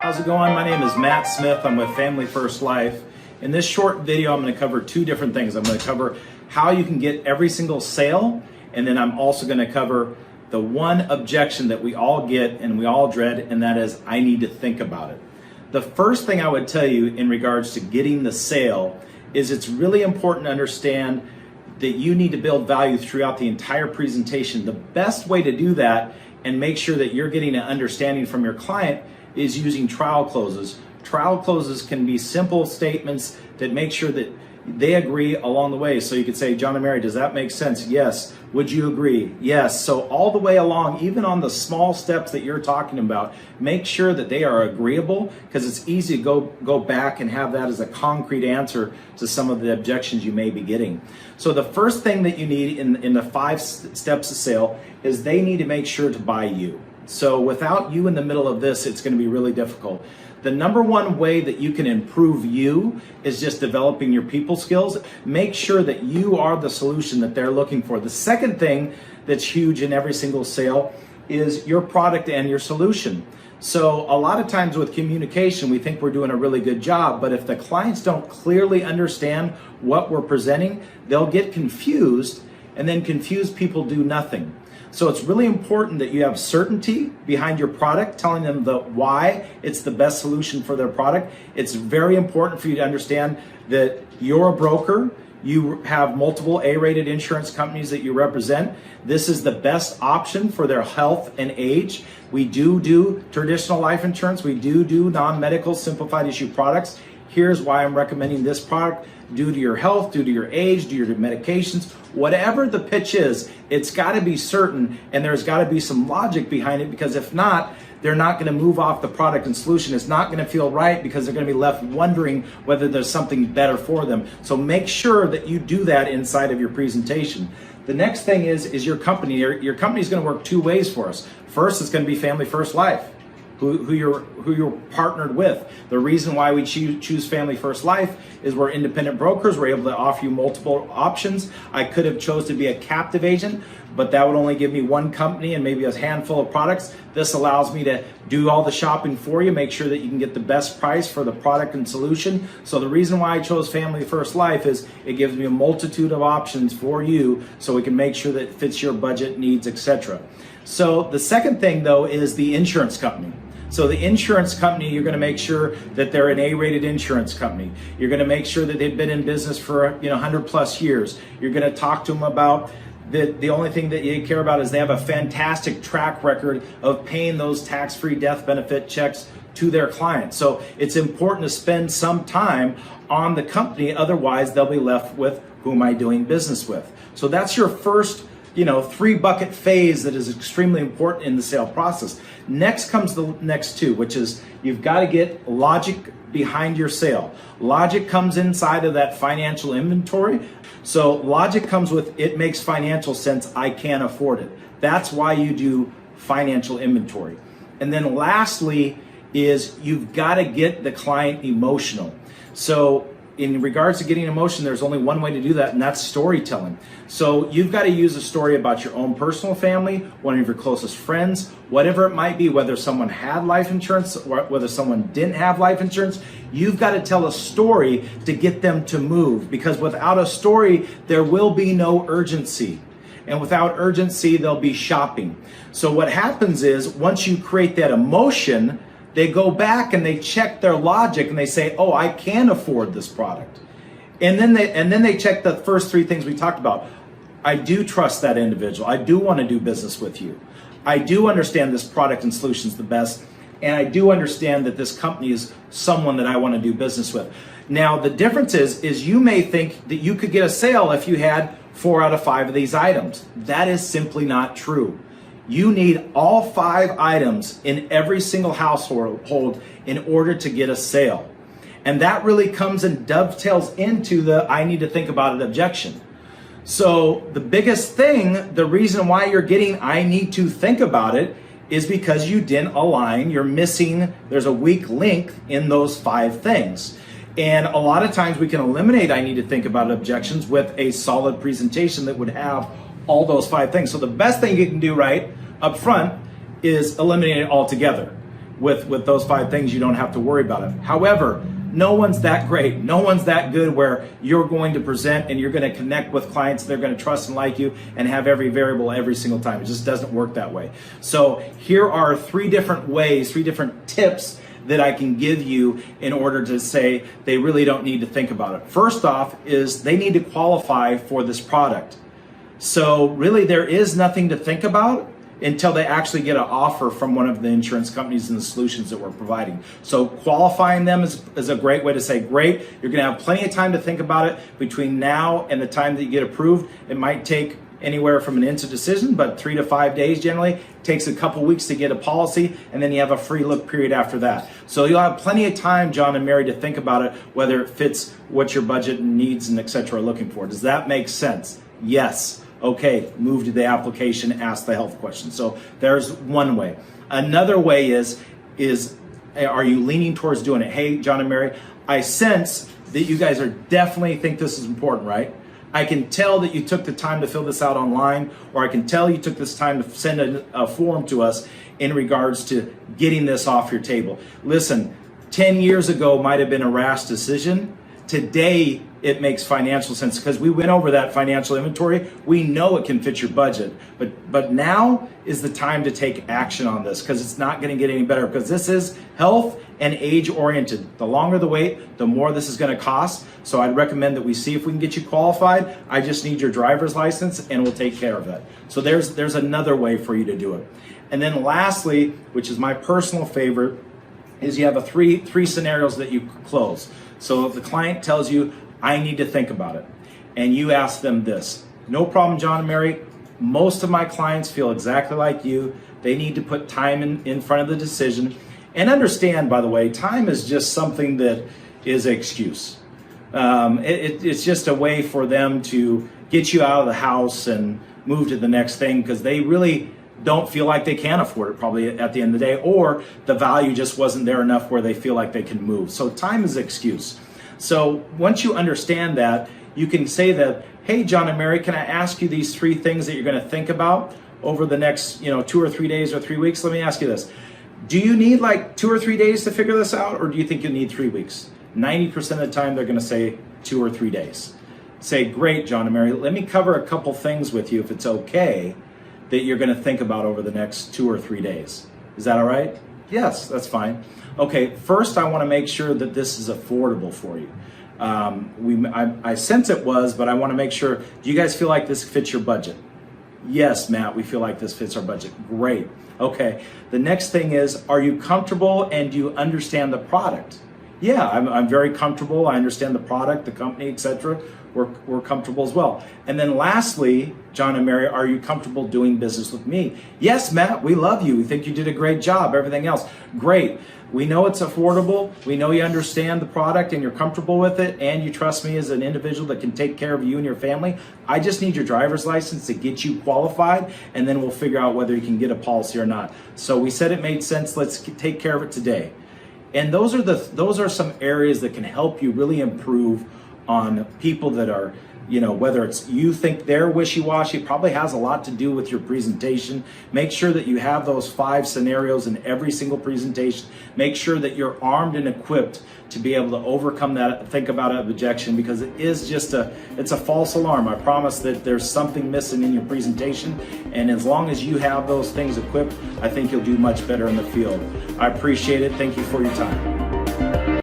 How's it going? My name is Matt Smith. I'm with Family First Life. In this short video, I'm going to cover two different things. I'm going to cover how you can get every single sale, and then I'm also going to cover the one objection that we all get and we all dread, and that is, I need to think about it. The first thing I would tell you in regards to getting the sale is it's really important to understand that you need to build value throughout the entire presentation. The best way to do that and make sure that you're getting an understanding from your client is using trial closes. Trial closes can be simple statements that make sure that they agree along the way. So you could say, John and Mary, does that make sense? Yes. Would you agree? Yes. So all the way along, even on the small steps that you're talking about, make sure that they are agreeable, because it's easy to go back and have that as a concrete answer to some of the objections you may be getting. So the first thing that you need in the 5 steps of sale is they need to make sure to buy you. So without you in the middle of this, it's going to be really difficult. The number one way that you can improve you is just developing your people skills. Make sure that you are the solution that they're looking for. The second thing that's huge in every single sale is your product and your solution. So a lot of times with communication, we think we're doing a really good job, but if the clients don't clearly understand what we're presenting, they'll get confused, and then confused people do nothing. So it's really important that you have certainty behind your product, telling them the why it's the best solution for their product. It's very important for you to understand that you're a broker. You have multiple A-rated insurance companies that you represent. This is the best option for their health and age. We do traditional life insurance. We do non-medical simplified issue products. Here's why I'm recommending this product. Due to your health, due to your age, due to your medications, whatever the pitch is, it's got to be certain, and there's got to be some logic behind it, because if not, they're not going to move off the product and solution. It's not going to feel right, because they're going to be left wondering whether there's something better for them. So make sure that you do that inside of your presentation. The next thing is your company. Your company is going to work 2 ways for us. First, it's going to be Family First Life, who you're partnered with. The reason why we choose Family First Life is we're independent brokers. We're able to offer you multiple options. I could have chose to be a captive agent, but that would only give me one company and maybe a handful of products. This allows me to do all the shopping for you, make sure that you can get the best price for the product and solution. So the reason why I chose Family First Life is it gives me a multitude of options for you, so we can make sure that it fits your budget needs, etc. So the second thing, though, is the insurance company. So the insurance company, you're going to make sure that they're an A-rated insurance company. You're going to make sure that they've been in business for 100 plus years. You're going to talk to them about the only thing that you care about is they have a fantastic track record of paying those tax-free death benefit checks to their clients. So it's important to spend some time on the company, otherwise they'll be left with, who am I doing business with? So that's your first 3-bucket phase that is extremely important in the sale process. Next comes the next 2, which is you've got to get logic behind your sale. Logic comes inside of that financial inventory. So logic comes with, it makes financial sense, I can't afford it. That's why you do financial inventory. And then lastly is you've got to get the client emotional. So in regards to getting emotion, there's only one way to do that, and that's storytelling. So you've got to use a story about your own personal family, one of your closest friends, whatever it might be, whether someone had life insurance or whether someone didn't have life insurance. You've got to tell a story to get them to move, because without a story, there will be no urgency. And without urgency, there'll be shopping. So what happens is, once you create that emotion, they go back and they check their logic and they say, oh, I can afford this product. And then they check the first 3 things we talked about. I do trust that individual. I do want to do business with you. I do understand this product and solutions the best. And I do understand that this company is someone that I want to do business with. Now, the difference is you may think that you could get a sale if you had 4 out of 5 of these items. That is simply not true. You need all 5 items in every single household in order to get a sale. And that really comes and dovetails into the I need to think about it objection. So the biggest thing, the reason why you're getting I need to think about it, is because you didn't align, you're missing, there's a weak link in those 5 things. And a lot of times we can eliminate I need to think about it objections with a solid presentation that would have all those 5 things. So the best thing you can do right up front is eliminate it altogether. with those 5 things, you don't have to worry about it. However, no one's that great. No one's that good where you're going to present and you're going to connect with clients. They're going to trust and like you and have every variable every single time. It just doesn't work that way. So here are 3 different ways, 3 different tips that I can give you in order to say they really don't need to think about it. First off is they need to qualify for this product. So really there is nothing to think about until they actually get an offer from one of the insurance companies and the solutions that we're providing. So qualifying them is a great way to say, great, you're gonna have plenty of time to think about it between now and the time that you get approved. It might take anywhere from an instant decision, but 3 to 5 days generally. It takes a couple weeks to get a policy, and then you have a free look period after that. So you'll have plenty of time, John and Mary, to think about it, whether it fits what your budget and needs and et cetera are looking for. Does that make sense? Yes. Okay, move to the application, ask the health question. So there's one way. Another way is are you leaning towards doing it? Hey, John and Mary, I sense that you guys are definitely think this is important, right? I can tell that you took the time to fill this out online, or I can tell you took this time to send a form to us in regards to getting this off your table. Listen, 10 years ago might have been a rash decision. Today, it makes financial sense because we went over that financial inventory. We know it can fit your budget, but now is the time to take action on this because it's not going to get any better because this is health and age oriented. The longer the wait, the more this is going to cost. So I'd recommend that we see if we can get you qualified. I just need your driver's license and we'll take care of that. So there's another way for you to do it. And then lastly, which is my personal favorite, is you have a three scenarios that you close. So if the client tells you, I need to think about it, and you ask them this, no problem, John and Mary, most of my clients feel exactly like you. They need to put time in front of the decision. And understand, by the way, time is just something that is an excuse. It's just a way for them to get you out of the house and move to the next thing because they really don't feel like they can afford it probably at the end of the day, or the value just wasn't there enough where they feel like they can move. So time is an excuse. So once you understand that, you can say that, hey, John and Mary, can I ask you these 3 things that you're going to think about over the next 2 or 3 days or 3 weeks? Let me ask you this. Do you need like 2 or 3 days to figure this out, or do you think you need 3 weeks? 90% of the time, they're going to say 2 or 3 days. Say, great, John and Mary, let me cover a couple things with you if it's okay that you're going to think about over the next 2 or 3 days. Is that all right? Yes, that's fine. Okay, first I want to make sure that this is affordable for you. I sense it was, but I want to make sure, do you guys feel like this fits your budget? Yes, Matt, we feel like this fits our budget. Great. Okay, the next thing is, are you comfortable and do you understand the product? Yeah, I'm very comfortable. I understand the product, the company, etc. We're comfortable as well. And then lastly, John and Mary, are you comfortable doing business with me? Yes, Matt, we love you. We think you did a great job. Everything else, great. We know it's affordable. We know you understand the product and you're comfortable with it, and you trust me as an individual that can take care of you and your family. I just need your driver's license to get you qualified, and then we'll figure out whether you can get a policy or not. So we said it made sense. Let's take care of it today. And those are some areas that can help you really improve on people that are, whether it's you think they're wishy-washy, probably has a lot to do with your presentation. Make sure that you have those 5 scenarios in every single presentation. Make sure that you're armed and equipped to be able to overcome that, think about an objection, because it is just it's a false alarm. I promise that there's something missing in your presentation, and as long as you have those things equipped, I think you'll do much better in the field. I appreciate it. Thank you for your time.